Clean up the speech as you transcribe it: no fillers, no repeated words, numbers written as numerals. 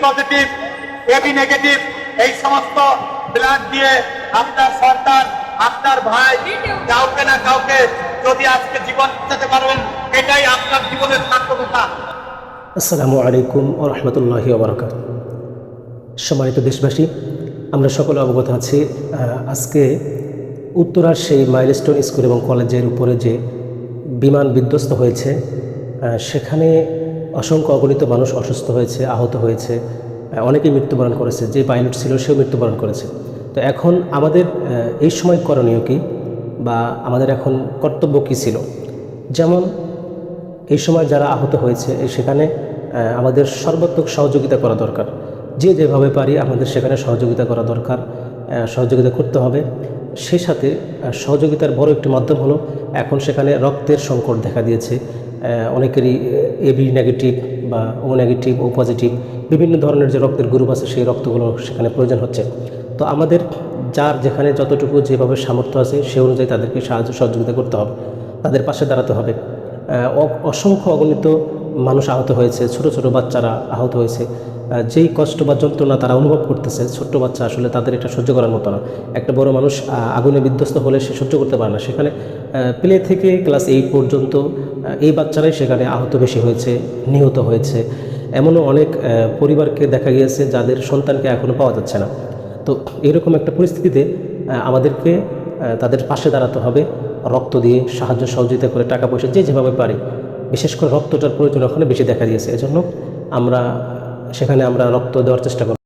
Positive, AB negative এই সমস্ত blood দিয়ে আপনার সন্তান, আপনার ভাই কাউকে না কাউকে যদি আজকে জীবন বাঁচাতে পারবেন, এটাই আপনার জীবনের সার্থকতা। আসসালামু আলাইকুম ওয়া রাহমাতুল্লাহি ওয়া বারাকাতুহু। সম্মানিত দেশবাসী, আমরা সকলে অবগত আছি আজকে উত্তরার সেই মাইলস্টোন স্কুল এবং কলেজের উপরে যে বিমান বিধ্বস্ত হয়েছে, সেখানে অসংখ্য অগণিত মানুষ অসুস্থ হয়েছে, আহত হয়েছে, অনেকেই মৃত্যুবরণ করেছে। যে পাইলট ছিল সেও মৃত্যুবরণ করেছে। তো এখন আমাদের এই সময় করণীয় কী, বা আমাদের এখন কর্তব্য কী ছিল? যেমন এই সময় যারা আহত হয়েছে সেখানে আমাদের সর্বাত্মক সহযোগিতা করা দরকার। যে যেভাবে পারি আমাদের সেখানে সহযোগিতা করা দরকার, সহযোগিতা করতে হবে। সেই সাথে সহযোগিতার বড় একটি মাধ্যম হলো, এখন সেখানে রক্তের সংকট দেখা দিয়েছে। অনেকেরই এবি নেগেটিভ বা ও নেগেটিভ, ও পজিটিভ বিভিন্ন ধরনের যে রক্তের গ্রুপ আছে সেই রক্তগুলো সেখানে প্রয়োজন হচ্ছে। তো আমাদের যার যেখানে যতটুকু যেভাবে সামর্থ্য আছে সে অনুযায়ী তাদেরকে সাহায্য সহযোগিতা করতে হবে, তাদের পাশে দাঁড়াতে হবে। অসংখ্য অগণিত মানুষ আহত হয়েছে, ছোট ছোট বাচ্চারা আহত হয়েছে। যেই কষ্ট বা যন্ত্রণা তারা অনুভব করতেছে, ছোট্ট বাচ্চা আসলে তাদের এটা সহ্য করার মতো না। একটা বড় মানুষ আগুনে বিধ্বস্ত হলে সে সহ্য করতে পারে না। সেখানে প্লে থেকে ক্লাস 8 পর্যন্ত এই বাচ্চারাই সেখানে আহত বেশি হয়েছে, নিহত হয়েছে। এমনও অনেক পরিবারকে দেখা গিয়েছে যাদের সন্তানকে এখনও পাওয়া যাচ্ছে না। তো এরকম একটা পরিস্থিতিতে আমাদেরকে তাদের পাশে দাঁড়াতে হবে, রক্ত দিয়ে সাহায্য সহযোগিতা করে, টাকা পয়সা যে যেভাবে পারি। বিশেষ করে রক্তটার প্রয়োজন ওখানে বেশি দেখা দিয়েছে, এজন্য আমরা সেখানে রক্ত দেওয়ার চেষ্টা করব।